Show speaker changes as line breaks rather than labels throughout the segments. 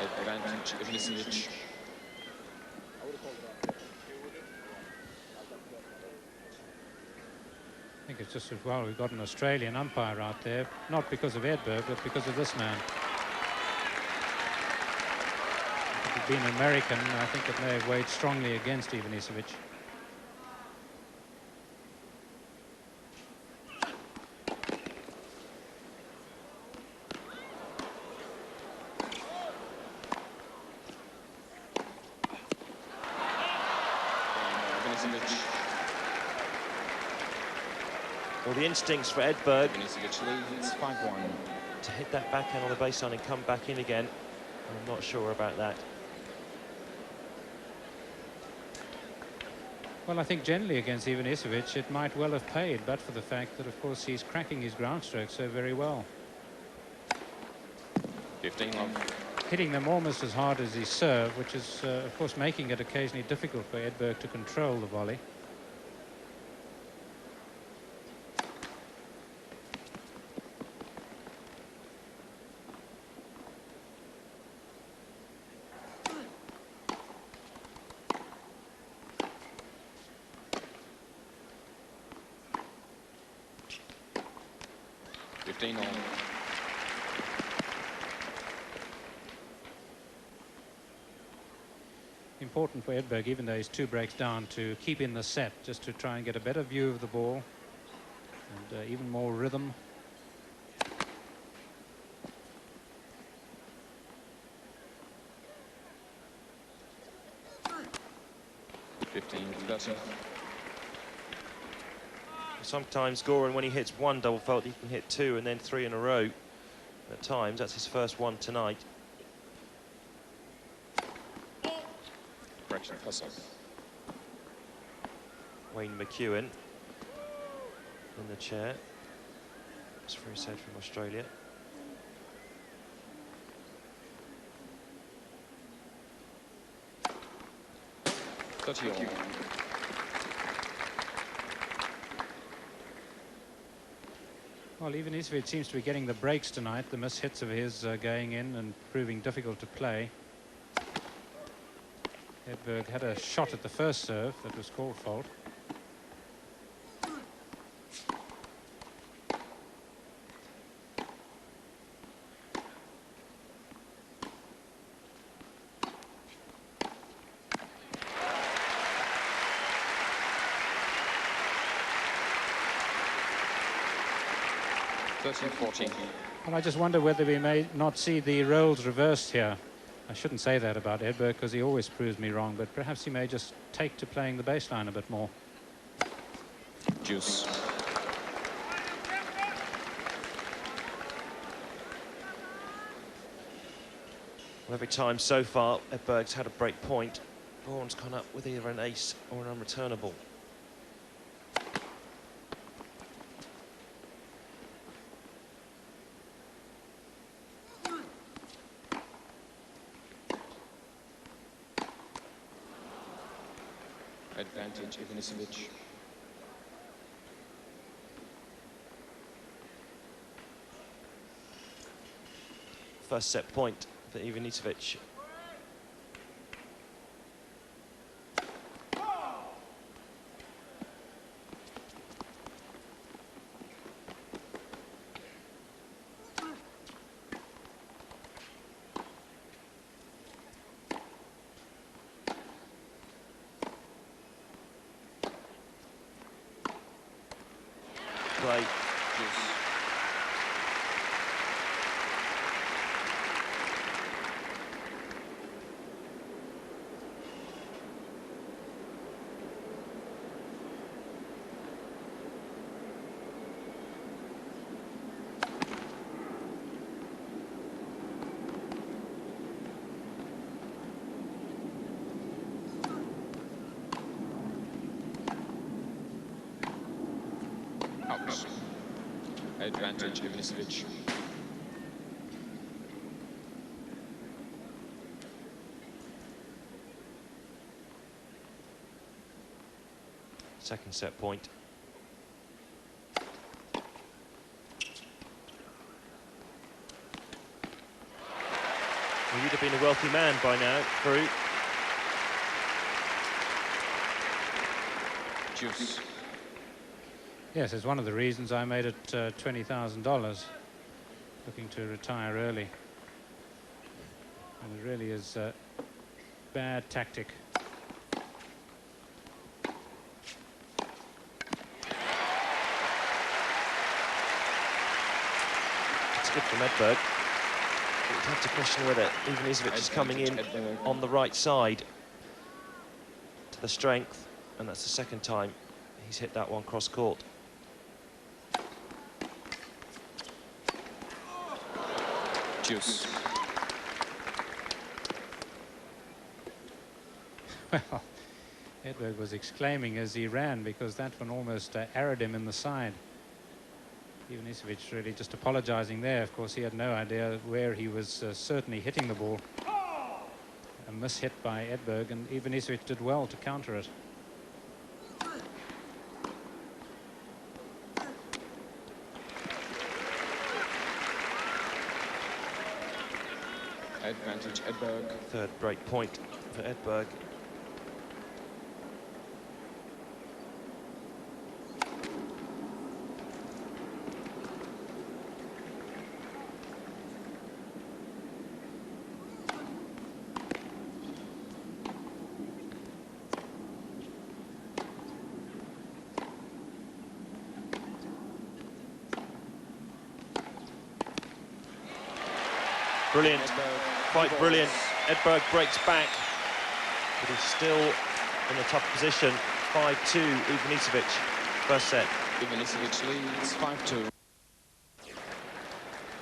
Advantage Ivanisevic.
I think it's just as well we've got an Australian umpire out there, not because of Edberg, but because of this man. If it had been an American, I think it may have weighed strongly against Ivanisevic.
Well, the instincts for Edberg
It's 5-1.
to hit that backhand on the baseline and come back in again. I'm not sure about that.
Well, I think generally against Ivanisevic it might well have paid, but for the fact that, of course, he's cracking his ground strokes so very well.
15 long.
Hitting them almost as hard as his serve, which is, of course, making it occasionally difficult for Edberg to control the volley. Important for Edberg, even though he's 2 breaks down, to keep in the set, just to try and get a better view of the ball and even more rhythm.
Sometimes Goran, when he hits one double fault, he can hit 2 and then 3 in a row. At times, that's his first one tonight.
Correction, hustle.
Wayne McEwen in the chair. It's very sad from Australia.
Well, Ivanisevic seems to be getting the breaks tonight. The missed hits of his going in and proving difficult to play. Edberg had a shot at the first serve that was called fault. And I just wonder whether we may not see the roles reversed here. I shouldn't say that about Edberg because he always proves me wrong, but perhaps he may just take to playing the baseline a bit more.
Juice.
Well, every time so far Edberg's had a break point, Goran's gone up with either an ace or an unreturnable.
Advantage Ivanisevic.
First set point for Ivanisevic. Play.
Out. Advantage Ivanisevic.
Second set point. Well, you'd have been a wealthy man by now, Farouk.
Juice.
Yes, it's one of the reasons I made it $20,000, looking to retire early. And it really is a bad tactic.
It's good from Edberg. But you'd have to question whether Ivanisevic is coming in on the right side to the strength, and that's the second time he's hit that one cross court.
Juice.
Well, Edberg was exclaiming as he ran because that one almost arrowed him in the side. Ivanisevic really just apologizing there. Of course, he had no idea where he was certainly hitting the ball. A mishit by Edberg, and Ivanisevic did well to counter it.
Advantage Edberg.
Third break point for Edberg. Brilliant, quite brilliant. Edberg breaks back, but he's still in a tough position. 5-2, Ivanisevic, first set.
Ivanisevic leads 5-2.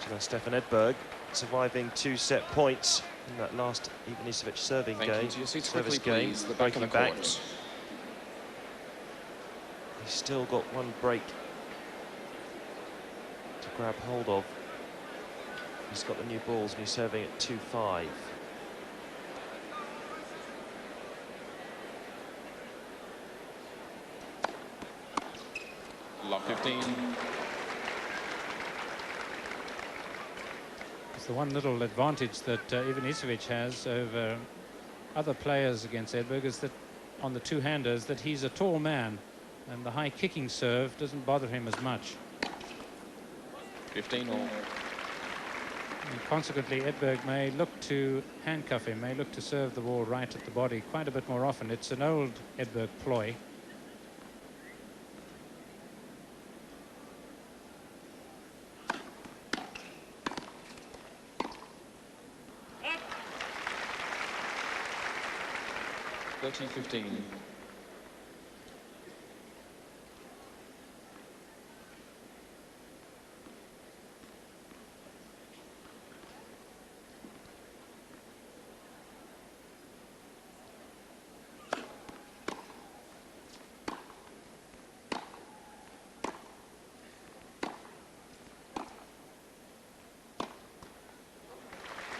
So now Stefan Edberg surviving 2 set points in that last Ivanisevic serving
Thank
game.
you. To your seats
Service
quickly,
game,
please. The back of the
breaking back.
court.
He's still got one break to grab hold of. He's got the new balls and he's serving at 2-5.
Love 15.
It's the one little advantage that Ivanisevic has over other players against Edberg is that on the two-handers that he's a tall man and the high kicking serve doesn't bother him as much.
15 all.
And consequently, Edberg may look to handcuff him, may look to serve the ball right at the body quite a bit more often. It's an old Edberg ploy.
Thirteen 15.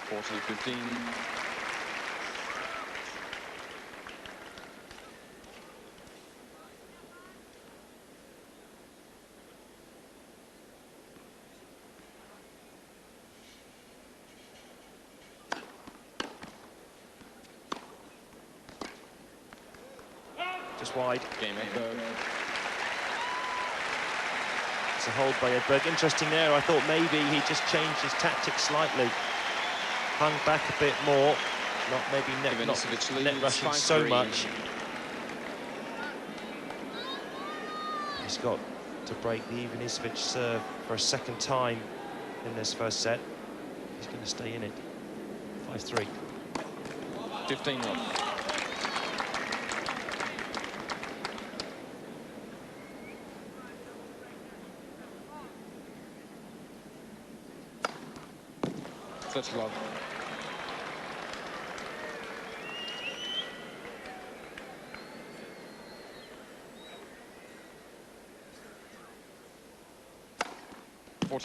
Forty 15.
Just wide.
Game Edberg.
It's a hold by Edberg. Interesting there, I thought maybe he just changed his tactics slightly. Hung back a bit more, not maybe net rushing so much. He's got to break the Ivanisevic serve for a second time in this first set. He's going to stay in it. 5-3.
15 all. Such love.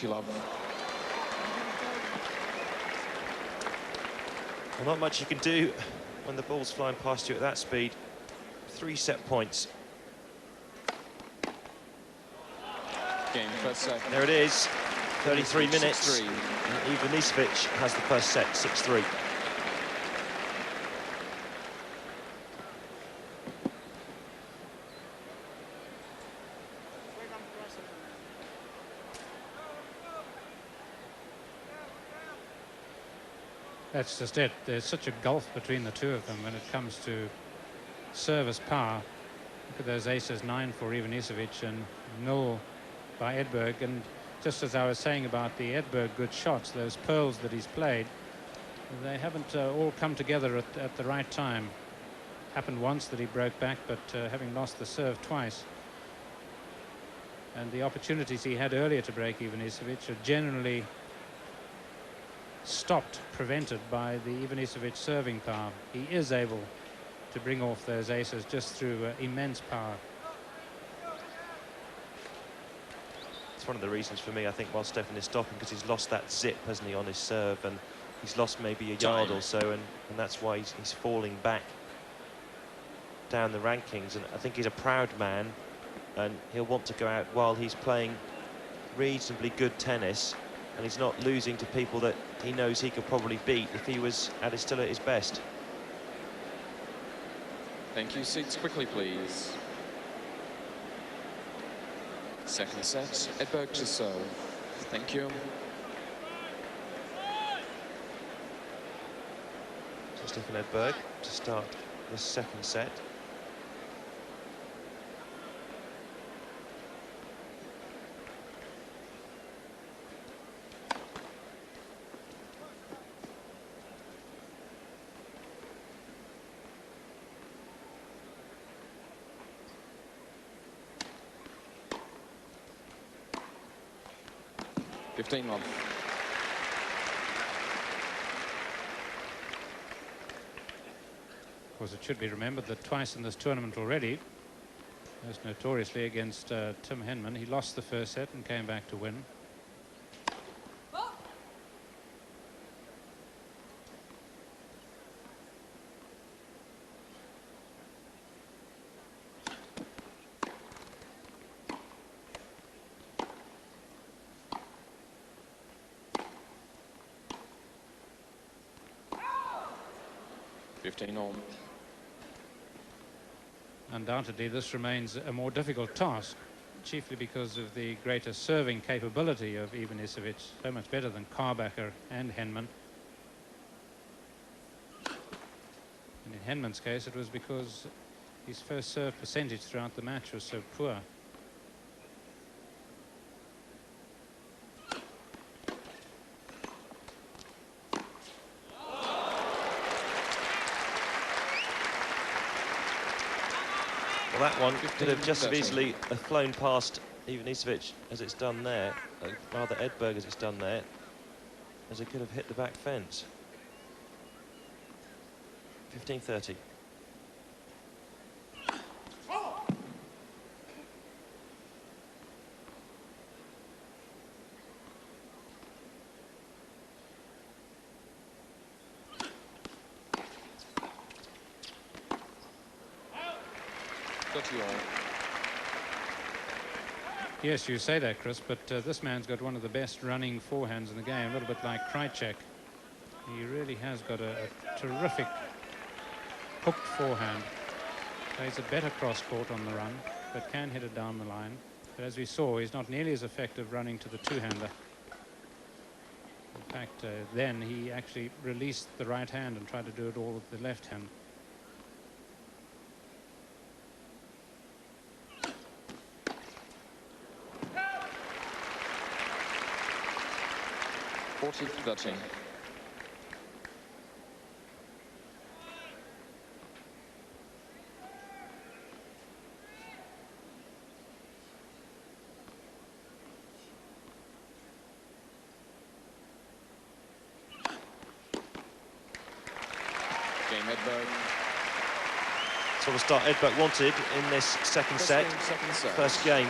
Love.
Well, not much you can do when the ball's flying past you at that speed. 3 set points.
Game first set.
There it is. 33 minutes.
6-3.
And Ivanisevic has the first set, 6-3.
That's just it. There's such a gulf between the two of them when it comes to service power. Look at those aces, 9 for Ivanisevic and 0 by Edberg. And just as I was saying about the Edberg good shots, those pearls that he's played, they haven't all come together at the right time. Happened once that he broke back, but having lost the serve twice. And the opportunities he had earlier to break Ivanisevic are generally stopped, prevented by the Ivanisevic serving power. He is able to bring off those aces just through immense power.
It's one of the reasons for me, I think, while Stefan is stopping, because he's lost that zip, hasn't he, on his serve, and he's lost maybe a yard or so, and that's why he's falling back down the rankings. And I think he's a proud man, and he'll want to go out while he's playing reasonably good tennis, and he's not losing to people that he knows he could probably beat if he was still at his best.
Thank you. Seats quickly, please. Second set, Edberg to serve. Thank you.
So Stefan Edberg to start the second set.
Of
course, it should be remembered that twice in this tournament already, most notoriously against Tim Henman, he lost the first set and came back to win.
on.
Undoubtedly, this remains a more difficult task, chiefly because of the greater serving capability of Ivanisevic, so much better than Karbacher and Henman. And in Henman's case, it was because his first serve percentage throughout the match was so poor.
Well, that one could have just as easily flown past Ivanisevic as it's done there, rather Edberg as it's done there, as it could have hit the back fence. 15-30.
Yes, you say that, Chris, but this man's got one of the best running forehands in the game, a little bit like Krajicek. He really has got a terrific hooked forehand. Plays a better cross-court on the run, but can hit it down the line. But as we saw, he's not nearly as effective running to the two-hander. In fact, then he actually released the right hand and tried to do it all with the left hand.
40-13. Game Edberg.
So the start Edberg wanted in this second set. First game